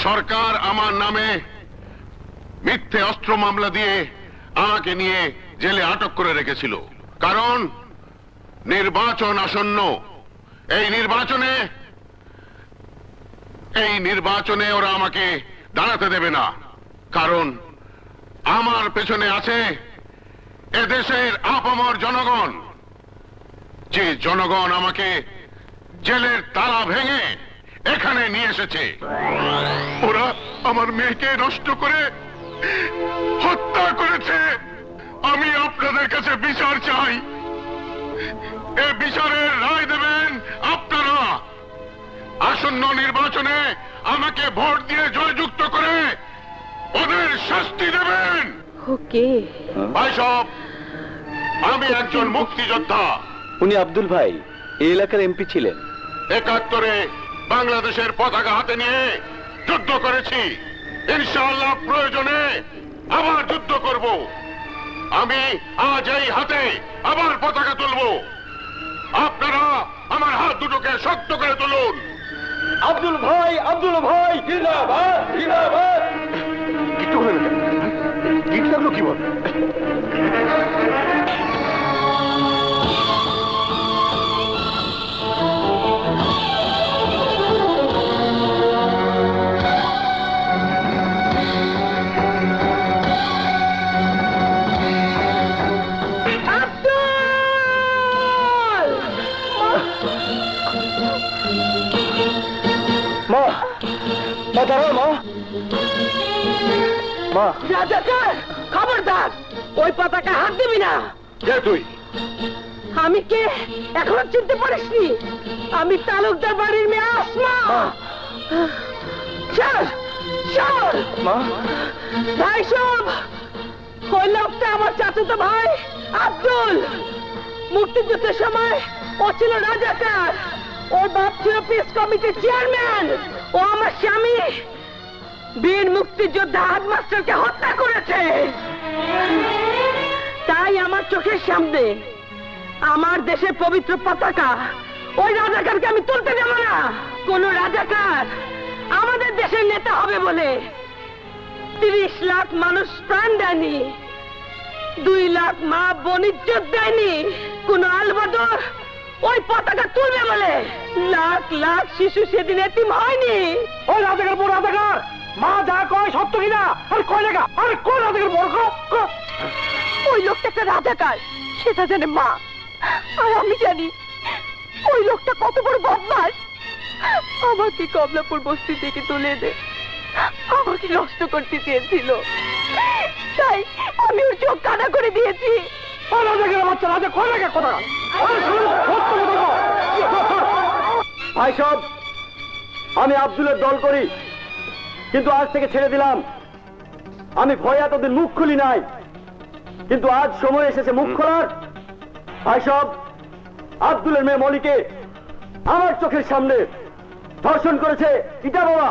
সরকার আমার নামে মিথ্যে অস্ত্র মামলা দিয়ে আমাকে নিয়ে জেলে আটক করে রেখেছিল, কারণ নির্বাচন আসন্ন। এই নির্বাচনে ওরা আমাকে দাঁড়াতে দেবে না, কারণ আমার পেছনে আছে এদেশের আপামর জনগণ, যে জনগণ আমাকে জেলের তালা ভেঙে এখানে নিয়ে এসেছে। ওরা আমার মেয়েকে নষ্ট করে হত্যা করেছে। আমি আপনাদের কাছে বিচার চাই। এই বিচারের রায় দেবেন আপনারা। আসন্ন নির্বাচনে আমাকে ভোট দিয়ে জয়যুক্ত করে ওদের শাস্তি দেবেন। ওকে ভাই সব, আমি একজন মুক্তিযোদ্ধা। উনি আব্দুল ভাই এই এলাকার এমপি ছিলেন। ৭১-এ বাংলাদেশের পতাকা হাতে নিয়ে যুদ্ধ করেছি। ইনশাআল্লাহ প্রয়োজনে আবার যুদ্ধ করব। আমি আজ এই হাতে আবার পতাকা তুলব। আপনারা আমার হাত দুটোকে শক্ত করে তুলুন। আব্দুল ভাই জিন্দাবাদ জিন্দাবাদ। কিছু হলো না, গীত লাগলো কি বল? রাজাকার, খবরদার, ওই পতাকা হাত দিবি না। কে তুই? আমি কে এখনো চিনতে পারিসনি? আমি তালুকদার বাড়ির মেয়ে আসমা। চল চল ভাই সব। ওই লোকটা আমার চাচাতো ভাই আব্দুল। মুক্তিযুদ্ধের সময় ও ছিল রাজাকার। ওর বাপ ছিল পিস কমিটির চেয়ারম্যান। ও আমার স্বামী বীর মুক্তিযোদ্ধা হেডমাস্টারকে হত্যা করেছে। তাই আমার চোখের সামনে আমার দেশের পবিত্র পতাকা ওই রাজাকারকে আমি তুলতে দেব না। কোন রাজাকার আমাদের দেশের নেতা হবে বলে ৩০ লাখ মানুষ প্রাণ দেয়নি, ২ লাখ মা বোন ইজ্জত দেয়নি। কোন আলবদর ওই পতাকা তুলবে বলে লাখ লাখ শিশু সেদিন এতিম হয়নি। ওই রাজাকার বড় রাজাকার, মা যা কয় সত্য কিনা? আরে কয় টাকা? আরে কোন রাজাকার বড়? ওই লোকটা একটা রাজাকার, সেটা জানে মা। আর আমি জানি ওই লোকটা কত বড় বদমাশ। আমাকে কমলাপুর বস্তি থেকে তুলে দে, আমাকে নষ্ট করতে চেয়েছিল, তাই আমি ওর চোখ কানা করে দিয়েছি। ভাই সব, আমি আব্দুলের দল করি, কিন্তু আজ থেকে ছেড়ে দিলাম। আমি ভয়ে এতদিন মুখ খুলি নাই, কিন্তু আজ সময় এসেছে মুখ খোলার। ভাই সব, আব্দুলের মেয়ে মলিকে আমার চোখের সামনে ধর্ষণ করেছে ইটা বাবা।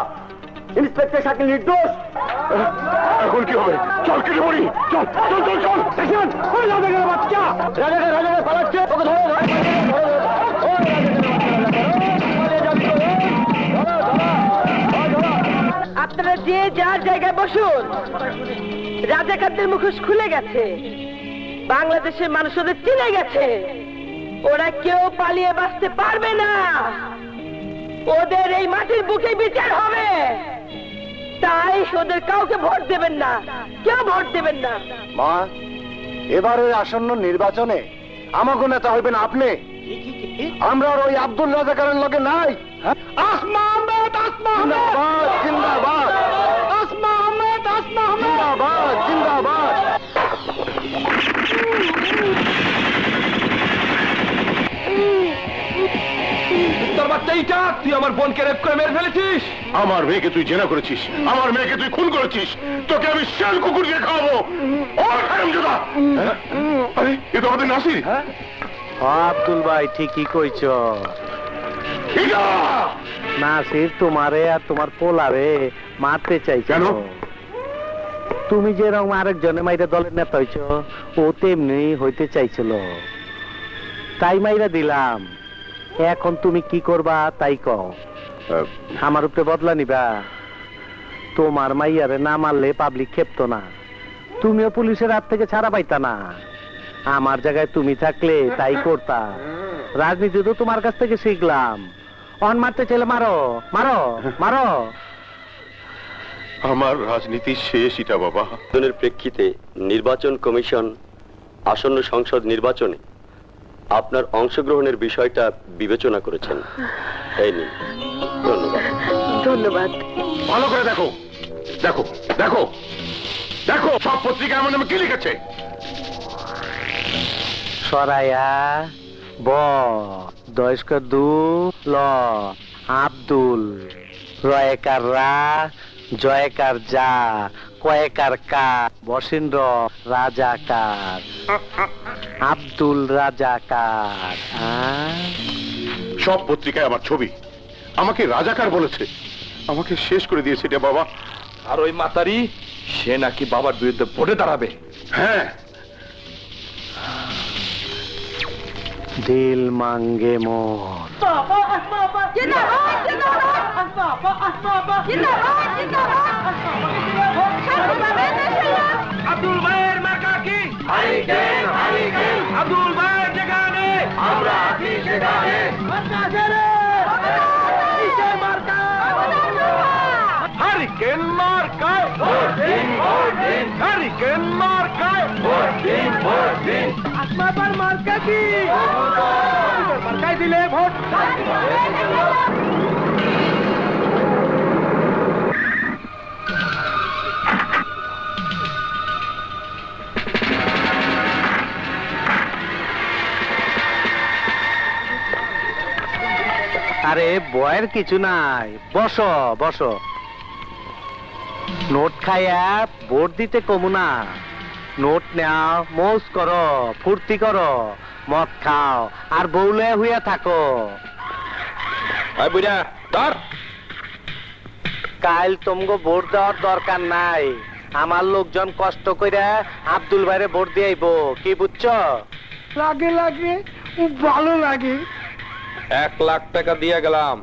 ইন্সপেক্টর শাকিল নির্দোষ। এখন কি হবে? চল কেটে পড়ি। চল চল চল চল। রাজাকার বাচ্চা, রাজাকার পালাচ্ছে। ওকে ধরো আপনারা যে যার জায়গায় বসুন। রাজাকারদের মুখোশ খুলে গেছে, বাংলাদেশের মানুষ ওদের চিনে গেছে। ওরা কেউ পালিয়ে বাঁচতে পারবে না। ওদের এই মাটির বুকে বিচার হবে। তাই ওদের কাউকে ভোট দেবেন না, কেউ ভোট দেবেন না। মা, এবারের আসন্ন নির্বাচনে আমাকে নেতা হইবেন আপনি। আমরা ওই আব্দুল রাজাকারের লগে নাই। আসমা আহমেদ, আসমা জিন্দাবাদ জিন্দাবাদ। আসমা আহমেদ, আসমা জিন্দাবাদ জিন্দাবাদ। তোর বাচ্চা এইটা, তুই আমার বোনকে রেপ করে মেরে ফেলেছিস। আমার মেয়েকে তুই জেনা করেছিস, আমার মেয়েকে তুই খুন করেছিস। তোকে আমি শেল কুকুর দিয়ে খাওয়াবো। আরে এ তো আমাদের নাসির। আব্দুল ভাই ঠিকই কইছ। নাসির তোমারে আর তোমার পোলারে মারতে চাইছ। কেন? তুমি যেরকম আরেকজনে মাইরা দলের নেতা হইছ, ও তেমনি হইতে চাইছিল, তাই মাইরা দিলাম। এখন তুমি কি করবা তাই কও। আমার উপরে বদলা নিবা? তোমার মাইয়ারে না মারলে পাবলিক খেপতো না, তুমিও পুলিশের হাত থেকে ছাড়া পাইতা না। আমার জায়গায় তুমি থাকলে তাই করতা। রাজনীতি তো তোমার কাছ থেকে শিখলাম। অন মারতে চাইলে মারো মারো মারো। আমার রাজনীতি শেষ এটা বাবা। নির্বাচনের প্রেক্ষিতে নির্বাচন কমিশন আসন্ন সংসদ নির্বাচনে আপনার অংশগ্রহণের বিষয়টা বিবেচনা করেছেন। এই নিন। ধন্যবাদ। ধন্যবাদ। ভালো করে দেখো দেখো দেখো দেখো, সব পত্রিকা আমার নামে কি লিখেছে। সরাইয়া ব দয়স্ক দু ল আব্দুল রয়েকার রা জয়কার যা কয়েকার কা বসিন্দ্র রাজাকার আব্দুল রাজাকার। সব পত্রিকায় আমার ছবি, আমাকে রাজাকার বলেছে, আমাকে শেষ করে দিয়েছে এটা বাবা। আর ওই মাতারি সে নাকি বাবার বিরুদ্ধে ভোটে দাঁড়াবে। হ্যাঁ, দিল মাঙ্গে মোর। আব্দুল ভাইয়ের মার্কা কি? Hurricane hurricane. আব্দুল ভাইয়ের যেখানে আমরা আছি সেখানে। হারিকেন মার্কায় ভোট দিন ভোট দিন। হারিকেন মার্কায় ভোট দিন ভোট দিন। আসমাবার মার্কা কি? মার্কায় দিলে ভোট। আরে বয়ের কিছু নাই, বসো বসো। নোট খাইয়া ভোট দিতে কমু না। নোট নেও, মৌজ করো, ফুর্তি করো, মদ খাও আর বউলে হইয়া থাকো। বুড়া ধর। কাল তোমগো ভোট দেওয়ার দরকার নাই। আমার লোকজন কষ্ট কইরা আব্দুল ভাইরে ভোট দিয়ে আইব, কি বুঝছো? লাগে লাগে, ভালো লাগে। 1 লাখ টাকা দিয়ে গেলাম,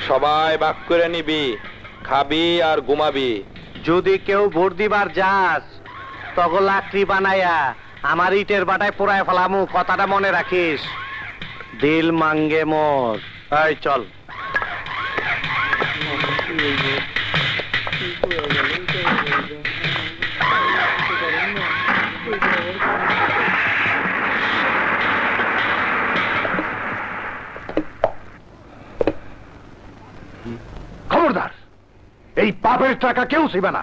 সবাই ভাগ করে নিবি, খাবি আর ঘুমাবি। যদি কেউ ভোট দিবার যাস তখন লাকড়ি বানাইয়া আমার ইটের বাটায় পোড়ায় ফেলামু, কথাটা মনে রাখিস। দিল মাঙ্গে মোর। এই চল। খবরদার, এই পাপের টাকা কেউ ছিবে না।